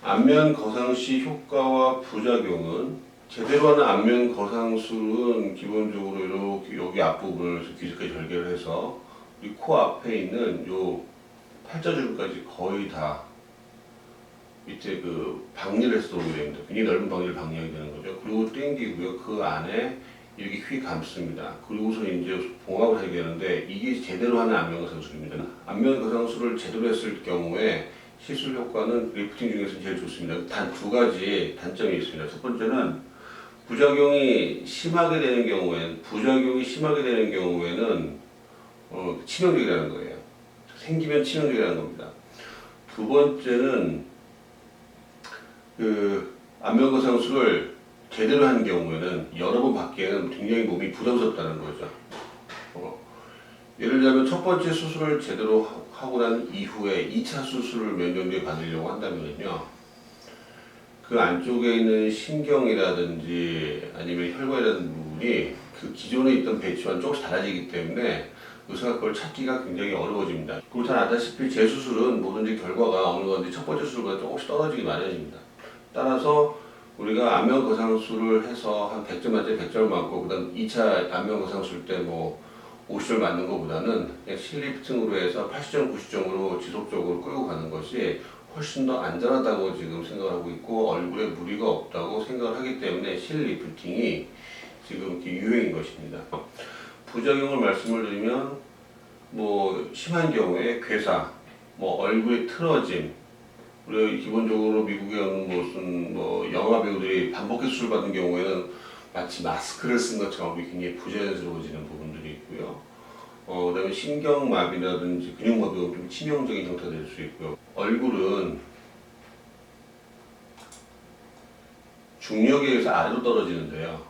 안면 거상시 효과와 부작용은 제대로 하는 안면 거상술은 기본적으로 이렇게 여기 앞부분을 귀속하게 절개를 해서 이 코 앞에 있는 요 팔자주름까지 거의 다 밑에 그 박리를 해서 들어오게 됩니다. 굉장히 넓은 박리를 박리하게 되는 거죠. 그리고 당기고요. 그 안에 이렇게 휘 감습니다. 그리고서 이제 봉합을 하게 되는데 이게 제대로 하는 안면 거상술입니다. 안면 거상술을 제대로 했을 경우에 시술 효과는 리프팅 중에서 제일 좋습니다. 단 두 가지 단점이 있습니다. 첫 번째는 부작용이 심하게 되는 경우에는 치명적이라는 거예요. 생기면 치명적이라는 겁니다. 두 번째는 그 안면 거상술을 제대로 한 경우에는 여러 번 받기에는 굉장히 몸이 부담스럽다는 거죠. 예를 들자면 첫 번째 수술을 제대로 하고 난 이후에 2차 수술을 몇 년 뒤에 받으려고 한다면요. 그 안쪽에 있는 신경이라든지 아니면 혈관이라는 부분이 그 기존에 있던 배치와는 조금씩 달라지기 때문에 의사가 그걸 찾기가 굉장히 어려워집니다. 그리고 잘 아다시피 재수술은 뭐든지 결과가 어느 건데 첫 번째 수술보다 조금씩 떨어지기 마련입니다. 따라서 우리가 안면 거상술을 해서 한 100점 만점에 100점을 맞고 그 다음 2차 안면 거상술 때 뭐 50점 맞는 것보다는 그냥 실리프팅으로 해서 80점, 90점으로 지속적으로 끌고 가는 것이 훨씬 더 안전하다고 지금 생각을 하고 있고 얼굴에 무리가 없다고 생각을 하기 때문에 실리프팅이 지금 유행인 것입니다. 부작용을 말씀을 드리면 뭐 심한 경우에 괴사, 뭐 얼굴에 틀어짐, 우리가 기본적으로 미국에 오는 무슨 뭐 영화 배우들이 반복해서 수술 받은 경우에는 마치 마스크를 쓴 것처럼 굉장히 부자연스러워지는 부분들이 있고요. 그다음에 신경마비라든지 근육마비가 좀 치명적인 형태가 될 수 있고요. 얼굴은 중력에 의해서 아래로 떨어지는데요.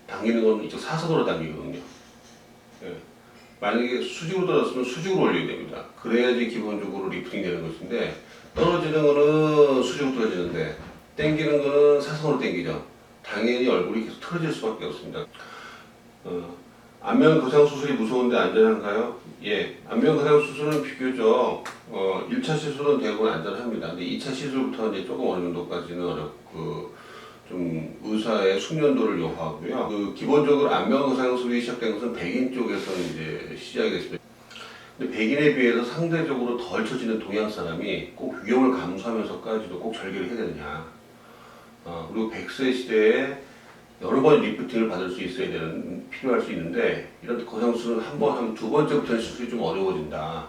당기는 건 이쪽 사선으로 당기거든요. 예. 만약에 수직으로 떨어졌으면 수직으로 올려야 됩니다. 그래야지 기본적으로 리프팅 되는 것인데 떨어지는 거는 수직으로 떨어지는데 당기는 거는 사선으로 당기죠. 당연히 얼굴이 계속 틀어질 수밖에 없습니다. 안면 거상 수술이 무서운데 안전한가요? 예, 안면 거상 수술은 비교적 1차 시술은 대부분 안전합니다. 근데 2차 시술부터 이제 조금 어느 정도까지는 좀 의사의 숙련도를 요하고요. 기본적으로 안면 거상 수술이 시작된 것은 백인 쪽에서 이제 시작이 됐습니다. 근데 백인에 비해서 상대적으로 덜 처지는 동양 사람이 꼭 위험을 감수하면서까지도 꼭 절개를 해야 되느냐. 그리고 100세 시대에 여러 번 리프팅을 받을 수 있어야 필요할 수 있는데 이런 거상술은 한 번 하면 두 번째부터는 시술이 좀 어려워진다.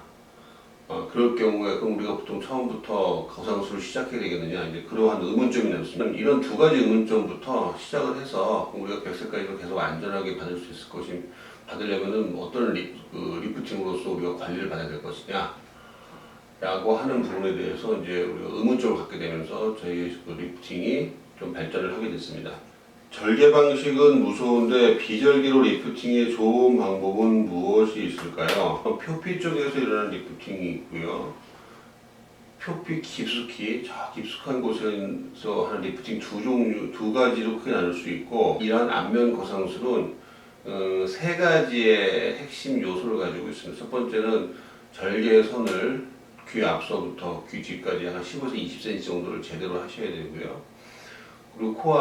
그럴 경우에 그럼 우리가 보통 처음부터 거상술을 시작해야 되겠느냐 이제 그러한 의문점이 남습니다. 이런 두 가지 의문점부터 시작을 해서 우리가 100세까지도 계속 안전하게 받을 수 있을 것이 받으려면은 어떤 리프팅으로서 우리가 관리를 받아야 될 것이냐 라고 하는 부분에 대해서 이제 우리가 의문점을 갖게 되면서 저희 리프팅이 좀 발전을 하게 됐습니다. 절개 방식은 무서운데 비절개로 리프팅의 좋은 방법은 무엇이 있을까요? 표피 쪽에서 일어나는 리프팅이 있고요. 표피 깊숙이 깊숙한 곳에서 하는 리프팅 두 가지로 크게 나눌 수 있고 이러한 안면 거상술은 세 가지의 핵심 요소를 가지고 있습니다. 첫 번째는 절개의 선을 귀 앞서부터 귀 뒤까지 한 15에서 20cm 정도를 제대로 하셔야 되고요. 그리고 코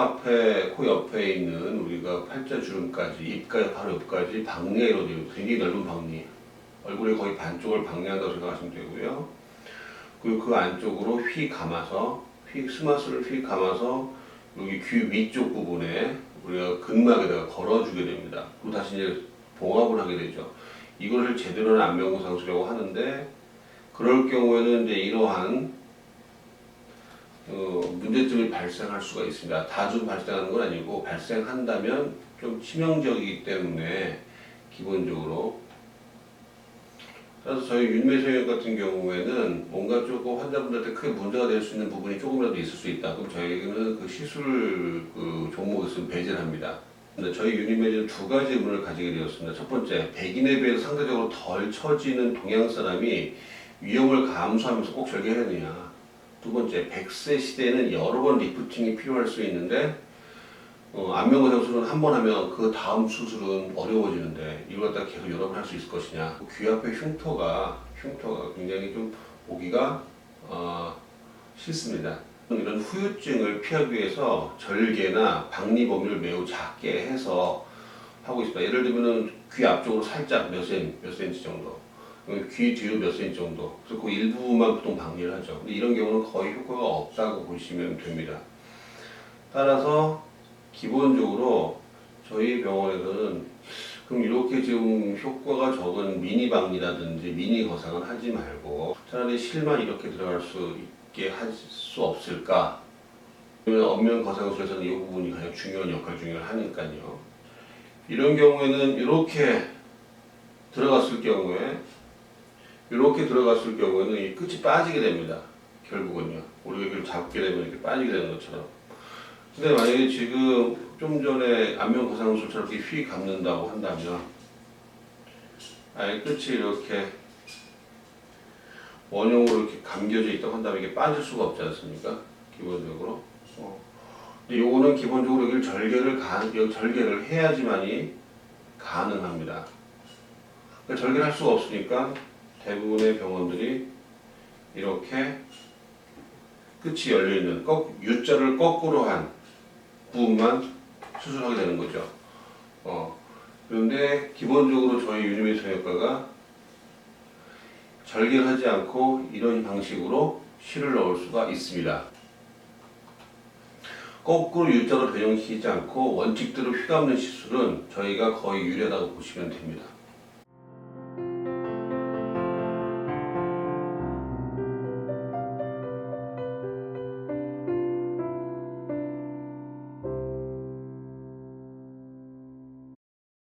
옆에 있는 우리가 팔자주름까지, 입가 바로 옆까지 박리가 이루어지고 굉장히 넓은 박리, 얼굴의 거의 반쪽을 박리한다고 생각하시면 되고요. 그리고 그 안쪽으로 스마스를 휙 감아서 여기 귀 위쪽 부분에 우리가 근막에다가 걸어주게 됩니다. 그리고 다시 이제 봉합을 하게 되죠. 이것을 제대로 한 안면 거상술이라고 하는데 그럴 경우에는 이제 이러한 문제점이 발생할 수가 있습니다. 자주 발생하는 건 아니고 발생한다면 좀 치명적이기 때문에 기본적으로 그래서 저희 윤매성형 같은 경우에는 뭔가 조금 환자분들한테 크게 문제가 될 수 있는 부분이 조금이라도 있을 수 있다. 그럼 저희는 그 시술 종목에서 배제를 합니다. 근데 저희 유니메디는 두 가지 의문을 가지게 되었습니다. 첫 번째, 백인에 비해서 상대적으로 덜 처지는 동양 사람이 위험을 감수하면서 꼭 절개해야 되느냐. 두 번째, 100세 시대에는 여러 번 리프팅이 필요할 수 있는데 안면 거상술은 한 번 하면 그 다음 수술은 어려워지는데 이걸 갖다 계속 여러 번 할 수 있을 것이냐. 귀 앞에 흉터가 굉장히 좀 보기가 싫습니다. 이런 후유증을 피하기 위해서 절개나 박리 범위를 매우 작게 해서 하고 있습니다. 예를 들면은 귀 앞쪽으로 살짝 몇 센치 정도, 귀 뒤로 몇 센치 정도, 그래서 그 일부만 보통 박리를 하죠. 근데 이런 경우는 거의 효과가 없다고 보시면 됩니다. 따라서 기본적으로 저희 병원에서는 그럼 이렇게 지금 효과가 적은 미니 박리라든지 미니 거상은 하지 말고 차라리 실만 이렇게 들어갈 수 있게 할 수 없을까? 그러면 엄면 거상술에서는 이 부분이 가장 중요한 역할을 하니까요. 이런 경우에는 이렇게 들어갔을 경우에 이 끝이 빠지게 됩니다. 결국은요. 우리가 이걸 잡게 되면 이렇게 빠지게 되는 것처럼. 근데 만약에 지금 좀 전에 안면 거상술처럼 이렇게 휘 감는다고 한다면 아예 끝이 이렇게 원형으로 이렇게 감겨져 있다고 한다면 이게 빠질 수가 없지 않습니까? 기본적으로. 근데 요거는 기본적으로 여기를 절개를 해야지만이 가능합니다. 그러니까 절개를 할 수가 없으니까 대부분의 병원들이 이렇게 끝이 열려있는 U자를 거꾸로 한 부분만 수술하게 되는 거죠. 그런데 기본적으로 저희 유니메 성형외과가 절개를 하지 않고 이런 방식으로 실을 넣을 수가 있습니다. 거꾸로 U자로 변형시키지 않고 원칙대로 휘감는 시술은 저희가 거의 유리하다고 보시면 됩니다.